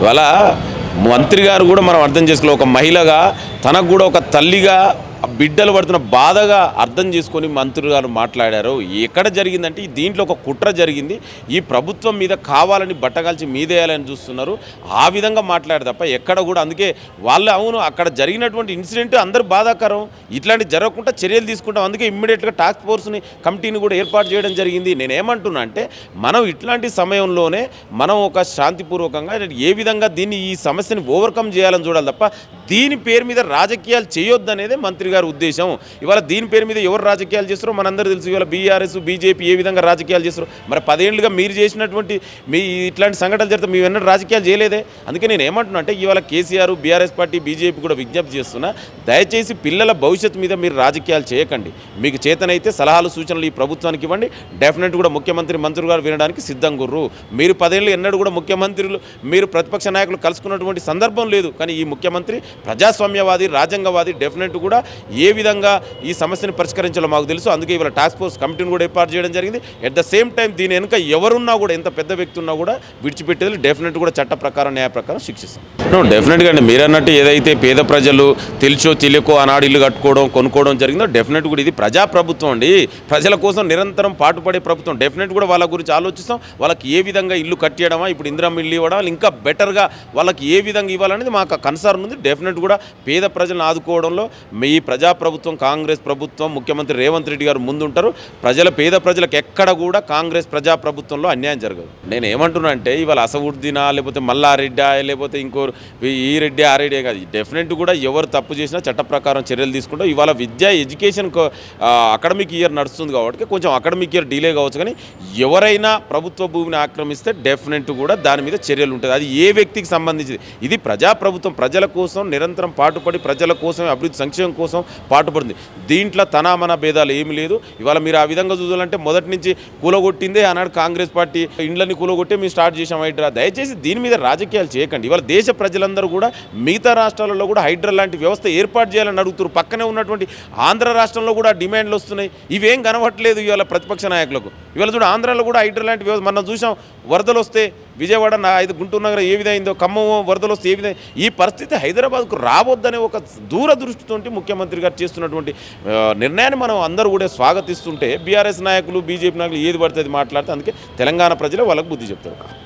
ఇవాళ మంత్రి గారు కూడా మనం అర్థం చేసుకోవాలి. ఒక మహిళగా తనకు కూడా ఒక తల్లిగా బిడ్డలు పడుతున్న బాధగా అర్థం చేసుకొని మంత్రి గారు మాట్లాడారు. ఎక్కడ జరిగిందంటే దీంట్లో ఒక కుట్ర జరిగింది. ఈ ప్రభుత్వం మీద కావాలని బట్టగాల్చి మీదేయాలని చూస్తున్నారు. ఆ విధంగా మాట్లాడారు తప్ప ఎక్కడ కూడా. అందుకే వాళ్ళు అవును అక్కడ జరిగినటువంటి ఇన్సిడెంట్ అందరూ బాధాకరం. ఇట్లాంటి జరగకుండా చర్యలు తీసుకుంటాం. అందుకే ఇమ్మీడియట్గా టాస్క్ ఫోర్స్ని కమిటీని కూడా ఏర్పాటు చేయడం జరిగింది. నేనేమంటున్నా అంటే మనం ఇట్లాంటి సమయంలోనే మనం ఒక శాంతిపూర్వకంగా ఏ విధంగా ఈ సమస్యని ఓవర్కమ్ చేయాలని చూడాలి తప్ప దీని పేరు మీద రాజకీయాలు చేయొద్దనేదే మంత్రి గారి ఉద్దేశం. ఇవాళ దీని పేరు మీద ఎవరు రాజకీయాలు చేస్తారో మనందరూ తెలుసు. ఇవాళ బీఆర్ఎస్ బీజేపీ ఏ విధంగా రాజకీయాలు చేస్తారో మరి 10 ఏళ్ళుగా మీరు చేసినటువంటి మీ ఇట్లాంటి సంఘటనలు జరిగితే మేము ఎన్నడూ రాజకీయాలు చేయలేదే. అందుకే నేను ఏమంటున్నా అంటే ఇవాళ కేసీఆర్ బీఆర్ఎస్ పార్టీ బీజేపీ కూడా విజ్ఞప్తి చేస్తున్నా, దయచేసి పిల్లల భవిష్యత్తు మీద మీరు రాజకీయాలు చేయకండి. మీకు చేతనైతే సలహాలు సూచనలు ఈ ప్రభుత్వానికి ఇవ్వండి. డెఫినెట్ కూడా మంత్రి గారు వినడానికి సిద్ధంగా ఉర్రు. మీరు 10 ఏళ్ళు ఎన్నడూ కూడా ముఖ్యమంత్రులు మీరు ప్రతిపక్ష నాయకులు కలుసుకున్నటువంటి సందర్భం లేదు. కానీ ఈ ముఖ్యమంత్రి ప్రజాస్వామ్యవాది రాజ్యాంగవాది. డెఫినెట్ కూడా ఏ విధంగా ఈ సమస్యను పరిష్కరించాలో మాకు తెలుసు. అందుకే ఇవాళ టాస్క్ ఫోర్స్ కమిటీని కూడా ఏర్పాటు చేయడం జరిగింది. ఎట్ ద సేమ్ టైం దీని వెనుక ఎవరున్నా కూడా ఎంత పెద్ద వ్యక్తి ఉన్నా కూడా విడిచిపెట్టేది డెఫినెట్ కూడా చట్ట ప్రకారం న్యాయ ప్రకారం శిక్షిస్తాం. డెఫినెట్గా అండి మీరు అన్నట్టు ఏదైతే పేద ప్రజలు తెలుసో తెలియకో ఆనాడు ఇల్లు కట్టుకోవడం కొనుక్కోవడం జరిగిందో డెఫినెట్ కూడా ఇది ప్రజాప్రభుత్వం అండి. ప్రజల కోసం నిరంతరం పాటుపడే ప్రభుత్వం. డెఫినెట్ కూడా వాళ్ళ గురించి ఆలోచిస్తాం. వాళ్ళకి ఏ విధంగా ఇల్లు కట్టేయడమా ఇప్పుడు ఇందిరమ్మ ఇల్లు ఇవ్వడం ఇంకా బెటర్గా వాళ్ళకి ఏ విధంగా ఇవ్వాలనేది మాకు కన్సర్న్ ఉంది. డెఫినెట్ కూడా పేద ప్రజలను ఆదుకోవడంలో మీ ప్రజాప్రభుత్వం కాంగ్రెస్ ప్రభుత్వం ముఖ్యమంత్రి రేవంత్ రెడ్డి గారు ముందుంటారు. పేద ప్రజలకు ఎక్కడ కూడా కాంగ్రెస్ ప్రజాప్రభుత్వంలో అన్యాయం జరగదు. నేను ఏమంటున్నా అంటే ఇవాళ అసవుద్దీనా లేకపోతే మల్లారెడ్డి లేకపోతే ఇంకో ఈ రెడ్డి ఆ రెడ్డి కాదు. డెఫినెట్ కూడా ఎవరు తప్పు చేసినా చట్ట ప్రకారం చర్యలు తీసుకుంటాం. ఇవాళ విద్యా ఎడ్యుకేషన్ అకాడమిక్ ఇయర్ నడుస్తుంది కాబట్టి కొంచెం అకాడమిక్ ఇయర్ డిలే కావచ్చు. కానీ ఎవరైనా ప్రభుత్వ భూమిని ఆక్రమిస్తే డెఫినెట్ కూడా దాని మీద చర్యలు ఉంటుంది. అది ఏ వ్యక్తికి సంబంధించింది. ఇది ప్రజాప్రభుత్వం ప్రజల కోసం నిరంతరం పాటుపడి ప్రజల కోసం అభివృద్ధి సంక్షేమం కోసం పాటుపడింది. దీంట్లో తనామన భేదాలు ఏమీ లేదు. ఇవాళ మీరు ఆ విధంగా చూడాలంటే మొదటి నుంచి కూలగొట్టిందే ఆనాడు కాంగ్రెస్ పార్టీ. ఇండ్లని కూలగొట్టే మేము స్టార్ట్ చేసాం హైడ్రా. దయచేసి దీని మీద రాజకీయాలు చేయకండి. ఇవాళ దేశ ప్రజలందరూ కూడా మిగతా రాష్ట్రాలలో కూడా హైడ్రా లాంటి వ్యవస్థ ఏర్పాటు చేయాలని అడుగుతారు. పక్కనే ఉన్నటువంటి ఆంధ్ర రాష్ట్రంలో కూడా డిమాండ్లు వస్తున్నాయి. ఇవేం కనవట్లేదు ఇవాళ ప్రతిపక్ష నాయకులకు. ఇవాళ చూడ ఆంధ్రాలో కూడా హైడ్రా లాంటి వ్యవస్థ మనం చూసాం. వరదలు వస్తే విజయవాడ గుంటూరు నగరం ఏ విధంగా ఖమ్మం వరదలు వస్తే ఏ విధంగా ఈ పరిస్థితి హైదరాబాద్కు రావద్దనే ఒక దూరదృష్టితో ముఖ్యమంత్రి గారు చేస్తున్నటువంటి నిర్ణయాన్ని మనం అందరూ కూడా స్వాగతిస్తుంటే బీఆర్ఎస్ నాయకులు బీజేపీ నాయకులు ఏది పడితే అది మాట్లాడితే అందుకే తెలంగాణ ప్రజలే వాళ్ళకు బుద్ధి చెప్తారు.